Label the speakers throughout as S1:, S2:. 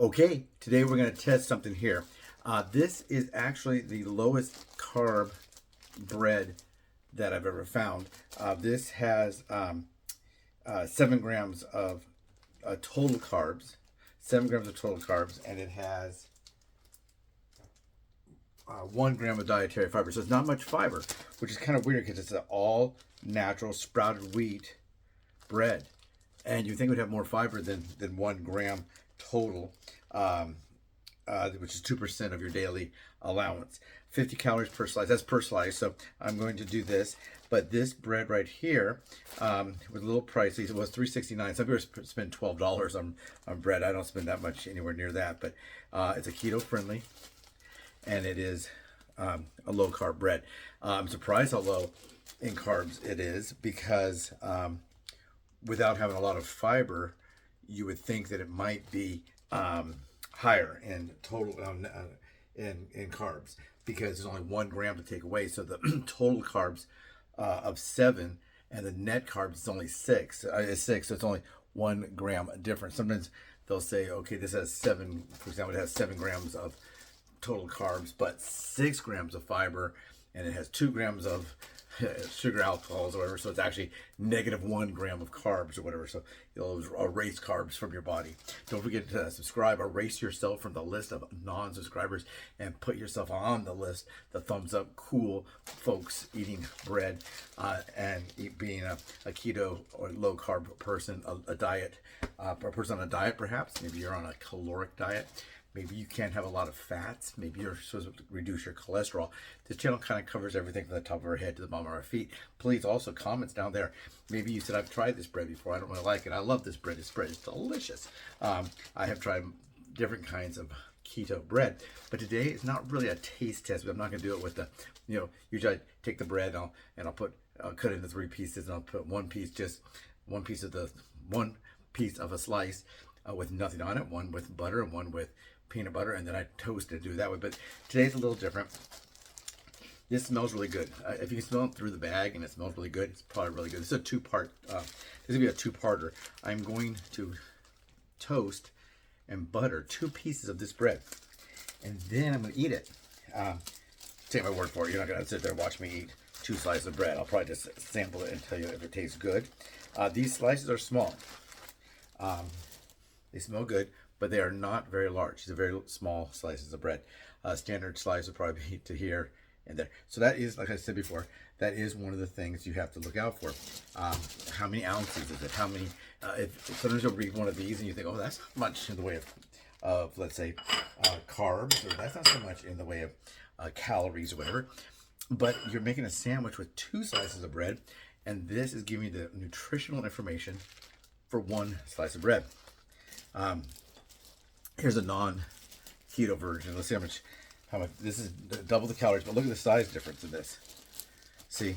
S1: Okay, today we're going to test something here. This is actually the lowest carb bread that I've ever found. This has 7 grams of total carbs, 7 grams of total carbs, and it has 1 gram of dietary fiber. So it's not much fiber, which is kind of weird because it's an all natural sprouted wheat bread. And you think it would have more fiber than 1 gram total, which is 2% of your daily allowance. 50 calories per slice. That's per slice. So I'm going to do this. But this bread right here was a little pricey. It was $3.69. Some people spend $12 on bread. I don't spend that much anywhere near that. But it's a keto friendly, and it is a low carb bread. I'm surprised how low in carbs it is because without having a lot of fiber, you would think that it might be higher in total in carbs because there's only 1 gram to take away. So the total carbs of 7 and the net carbs is only 6. It's 6, so it's only 1 gram difference. Sometimes they'll say, okay, this has 7, for example, it has 7 grams of total carbs, but 6 grams of fiber, and it has 2 grams of sugar alcohols or whatever, so it's actually negative 1 gram of carbs or whatever. So you'll erase carbs from your body. Don't forget to subscribe. Erase yourself from the list of non-subscribers and put yourself on the list. The thumbs up cool folks eating bread and being a keto or low carb person, a person on a diet perhaps. Maybe you're on a caloric diet. Maybe you can't have a lot of fats. Maybe you're supposed to reduce your cholesterol. This channel kind of covers everything from the top of our head to the bottom of our feet. Please also comments down there. Maybe you said, I've tried this bread before. I don't really like it. I love this bread. This bread is delicious. I have tried different kinds of keto bread, but today is not really a taste test. But I'm not going to do it with the, usually I take the bread and I'll cut it into 3 pieces, and I'll put one piece of a slice with nothing on it, one with butter and one with peanut butter, and then I toast it and do it that way. But today's a little different. This smells really good. If you can smell it through the bag and it smells really good, it's probably really good. This is a two-part. This will be a two-parter. I'm going to toast and butter 2 pieces of this bread, and then I'm going to eat it. Take my word for it. You're not going to sit there and watch me eat 2 slices of bread. I'll probably just sample it and tell you if it tastes good. These slices are small. They smell good, but they are not very large. These are very small slices of bread. Standard slice would probably be to here and there. So that is, like I said before, that is one of the things you have to look out for. How many ounces is it? How many? If sometimes you'll read one of these and you think, oh, that's not much in the way of let's say, carbs, or that's not so much in the way of calories or whatever. But you're making a sandwich with 2 slices of bread, and this is giving you the nutritional information for 1 slice of bread. Here's a non-keto version. Let's see how much. This is double the calories, but look at the size difference in this. See,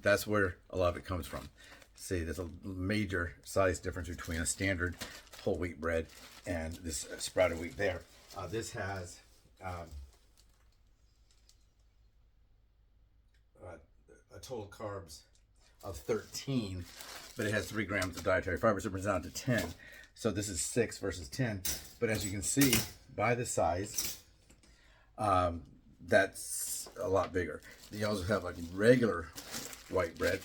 S1: that's where a lot of it comes from. See, there's a major size difference between a standard whole wheat bread and this sprouted wheat there. This has a total carbs of 13, but it has 3 grams of dietary fiber, so it brings it down to 10. So this is 6 versus 10. But as you can see by the size, that's a lot bigger. You also have like regular white bread.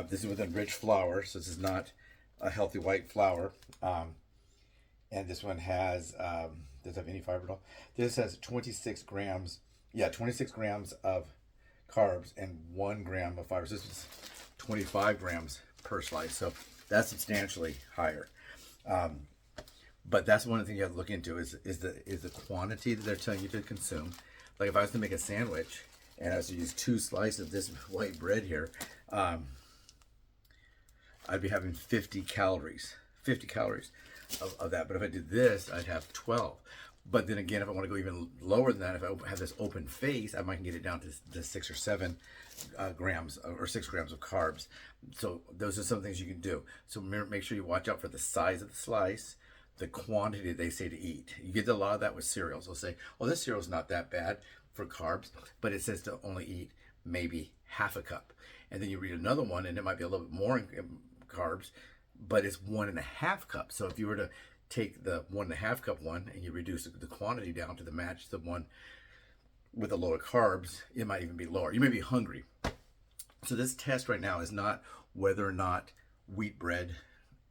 S1: This is with enriched flour, so this is not a healthy white flour. And this one has, does it have any fiber at all? This has 26 grams, 26 grams of carbs and 1 gram of fiber. So this is 25 grams per slice. So that's substantially higher. But that's one of the things you have to look into is the quantity that they're telling you to consume. Like if I was to make a sandwich and I was to use 2 slices of this white bread here, I'd be having 50 calories of that. But if I did this, I'd have 12. But then again, if I want to go even lower than that, if I have this open face, I might get it down to 6 or 7 grams or 6 grams of carbs. So those are some things you can do. So make sure you watch out for the size of the slice, the quantity they say to eat. You get a lot of that with cereals. They'll say, oh, this cereal's not that bad for carbs, but it says to only eat maybe half a cup. And then you read another one and it might be a little bit more in carbs, but it's 1.5 cups. So if you were to take the 1.5 cup one and you reduce the quantity down to the match the one with the lower carbs, it might even be lower. You may be hungry. So this test right now is not whether or not wheat bread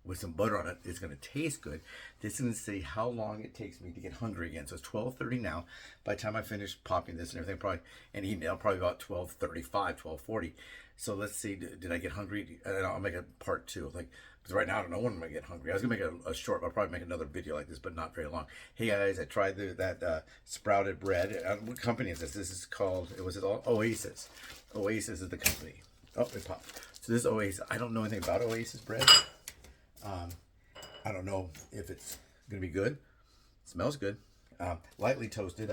S1: with some butter on it is going to taste good. This is going to see how long it takes me to get hungry again. So it's 12:30 now. By the time I finish popping this and everything, and eating, it'll probably about 12:35, 12:40. So let's see, did I get hungry? And I'll make a part two. Like, because right now I don't know when I'm going to get hungry. I was going to make a short, I'll probably make another video like this, but not very long. Hey guys, I tried that sprouted bread. What company is this? This is called, it was OASIS. OASIS is the company. Oh, it popped. So this OASIS, I don't know anything about OASIS bread. I don't know if it's gonna be good. It smells good. Lightly toasted.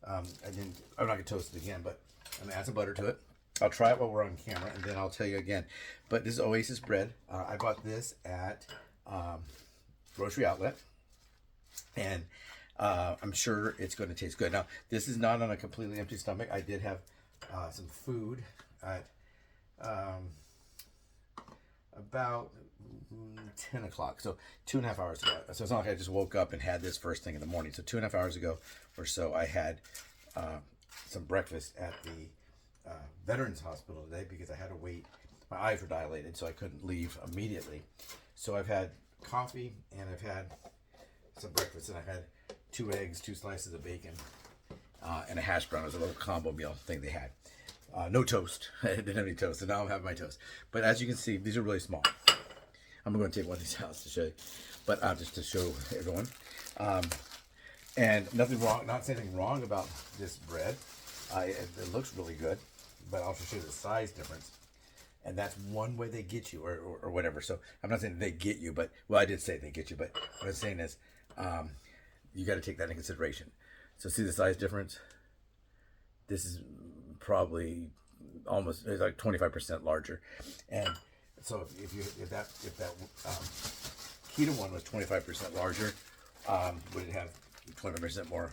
S1: I'm not gonna toast it again, but I'm gonna add some butter to it. I'll try it while we're on camera, and then I'll tell you again. But this is OASIS bread. I bought this at grocery outlet, and I'm sure it's going to taste good. Now, this is not on a completely empty stomach. I did have some food at about 10 o'clock, so 2.5 hours ago. So it's not like I just woke up and had this first thing in the morning. So 2.5 hours ago or so, I had some breakfast at the Veterans Hospital today because I had to wait. My eyes were dilated, so I couldn't leave immediately. So I've had coffee and I've had some breakfast, and I've had 2 eggs, 2 slices of bacon, and a hash brown. It was a little combo meal thing they had. No toast. I didn't have any toast, so now I'm having my toast. But as you can see, these are really small. I'm going to take one of these out to show you, but just to show everyone. And nothing wrong, not saying anything wrong about this bread. It looks really good, but I'll also show you the size difference. And that's one way they get you, or whatever. So I'm not saying they get you, but, well, I did say they get you, but what I'm saying is you got to take that into consideration. So see the size difference? This is probably almost, it's like 25% larger. And so if that keto one was 25% larger, would it have 25% more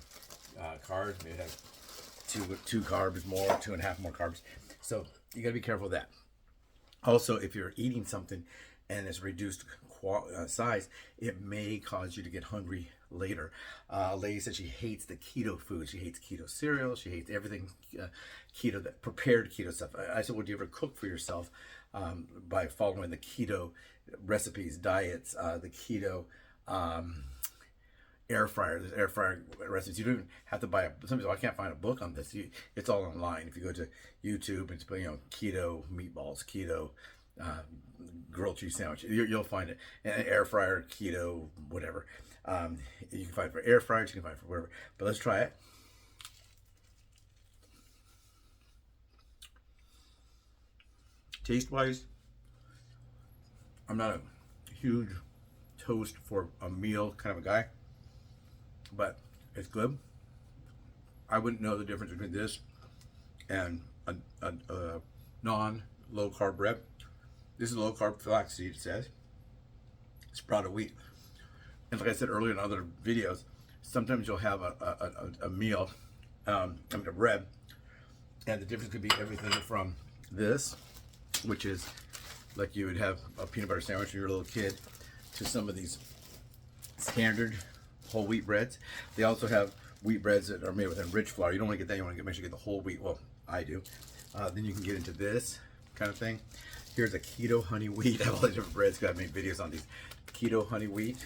S1: carbs? Maybe it have two carbs more, 2.5 more carbs. So you got to be careful of that. Also, if you're eating something and it's reduced size, it may cause you to get hungry later. A lady said she hates the keto food. She hates keto cereal. She hates everything keto, that prepared keto stuff. I said, well, do you ever cook for yourself by following the keto recipes, diets, the keto air fryer? There's air fryer recipes. You don't even have to buy some people, I can't find a book on this. It's all online. If you go to YouTube and put, keto meatballs, keto grilled cheese sandwich, you'll find it. And air fryer, keto, whatever. You can find it for air fryers, you can find it for whatever. But let's try it. Taste wise, I'm not a huge toast for a meal kind of a guy, but it's good. I wouldn't know the difference between this and a non-low carb bread. This is low carb flaxseed, it says. Sprouted wheat. And like I said earlier in other videos, sometimes you'll have a meal, a bread, and the difference could be everything from this, which is like you would have a peanut butter sandwich when you're a little kid, to some of these standard whole wheat breads. They also have wheat breads that are made with enriched flour. You don't want to get that. You want to make sure you get the whole wheat. Well, I do. Then you can get into this kind of thing. Here's a keto honey wheat. I have all the different breads because I've made videos on these. Keto honey wheat.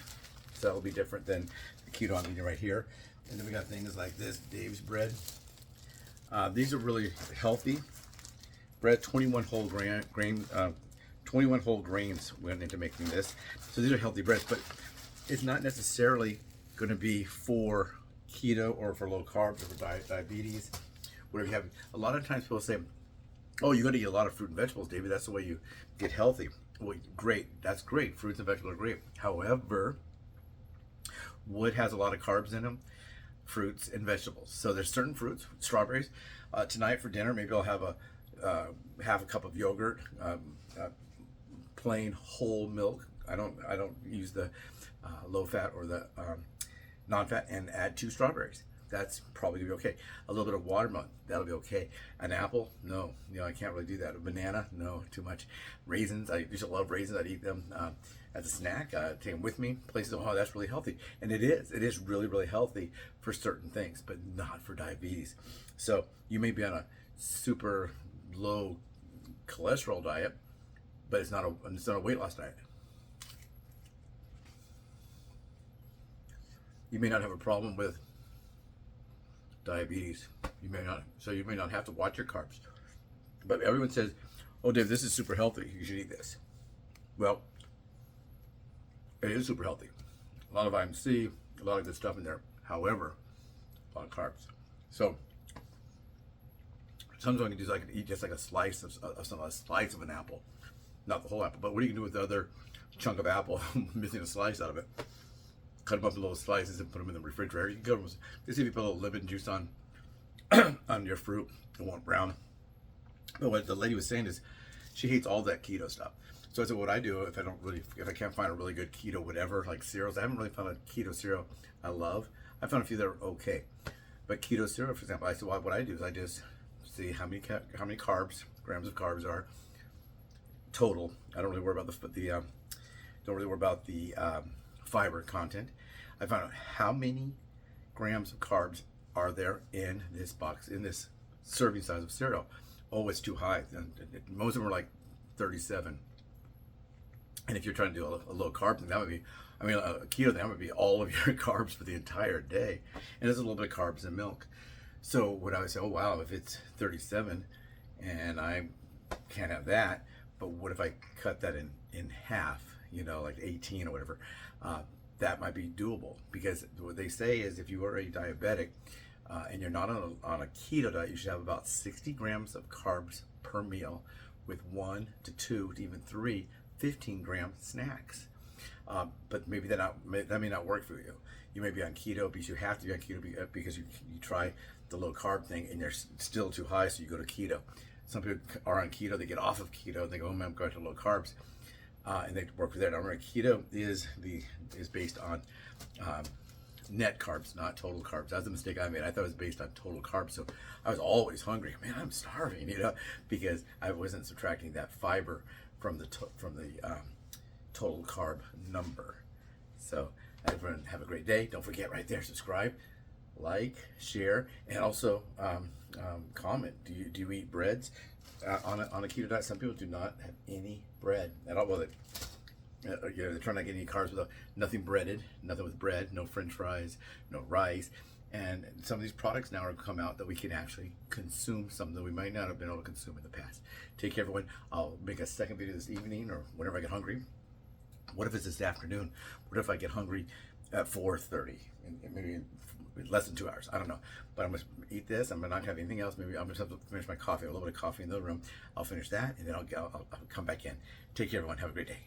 S1: So that will be different than the keto I'm eating right here. And then we got things like this, Dave's bread. These are really healthy bread. 21 whole 21 whole grains went into making this. So these are healthy breads, but it's not necessarily going to be for keto or for low carbs or for diabetes, whatever you have. A lot of times people say, oh, you got to eat a lot of fruit and vegetables, David. That's the way you get healthy. Well, great. That's great. Fruits and vegetables are great. However, wood has a lot of carbs in them, fruits and vegetables. So there's certain fruits, strawberries. Tonight for dinner, maybe I'll have half a cup of yogurt, plain whole milk. I don't use the low fat or the non-fat, and add 2 strawberries. that's probably gonna be okay. A little bit of watermelon, that'll be okay. An apple, no, I can't really do that. A banana, no, too much. Raisins, I used to love raisins. I'd eat them as a snack. Take them with me places. Oh, that's really healthy, and it is really, really healthy for certain things, but not for diabetes. So you may be on a super low cholesterol diet, but it's not a weight loss diet. You may not have a problem with diabetes. You may not have to watch your carbs. But everyone says, "Oh, Dave, this is super healthy. You should eat this." Well, it is super healthy. A lot of vitamin C, a lot of good stuff in there. However, a lot of carbs. So sometimes what I can do is I can eat just like a slice of an apple, not the whole apple. But what you can do with the other chunk of apple, missing a slice out of it, cut them up in little slices and put them in the refrigerator. You can go. Just if you put a little lemon juice on on your fruit, it won't brown. But what the lady was saying is, she hates all that keto stuff. So I said, what I do if I can't find a really good keto whatever, like cereals, I haven't really found a keto cereal I love. I found a few that are okay, but keto cereal, for example, I said, well, what I do is I just see how many carbs, grams of carbs are total. I don't really worry about the fiber content. I found out how many grams of carbs are there in this box, in this serving size of cereal. Oh, it's too high. Most of them are like 37. And if you're trying to do a low carb thing, that would be, a keto thing, that would be all of your carbs for the entire day. And there's a little bit of carbs in milk. So what I would say, oh wow, if it's 37 and I can't have that, but what if I cut that in half, like 18 or whatever, that might be doable. Because what they say is if you are a diabetic and you're not on a keto diet, you should have about 60 grams of carbs per meal with 1 to 2 to even 3 15-gram snacks. But maybe that may not work for you. You may be on keto because you have to be on keto because you try the low carb thing and they're still too high, so you go to keto. Some people are on keto, they get off of keto, and they go, oh, I'm going to low carbs, and they work with that. Now, remember, keto is based on net carbs, not total carbs. That's a mistake I made. I thought it was based on total carbs, so I was always hungry. Man, I'm starving, because I wasn't subtracting that fiber from the total carb number. So everyone have a great day. Don't forget right there, subscribe, like, share, and also comment. Do you eat breads on a keto diet? Some people do not have any bread at all. Well, they're trying not to get any carbs without nothing breaded, nothing with bread, no French fries, no rice. And some of these products now have come out that we can actually consume something that we might not have been able to consume in the past. Take care, everyone. I'll make a second video this evening or whenever I get hungry. What if it's this afternoon? What if I get hungry at 4:30? Maybe less than 2 hours. I don't know. But I'm going to eat this. I'm not going to have anything else. Maybe I'm going to have to finish my coffee. A little bit of coffee in the room. I'll finish that, and then I'll come back in. Take care, everyone. Have a great day.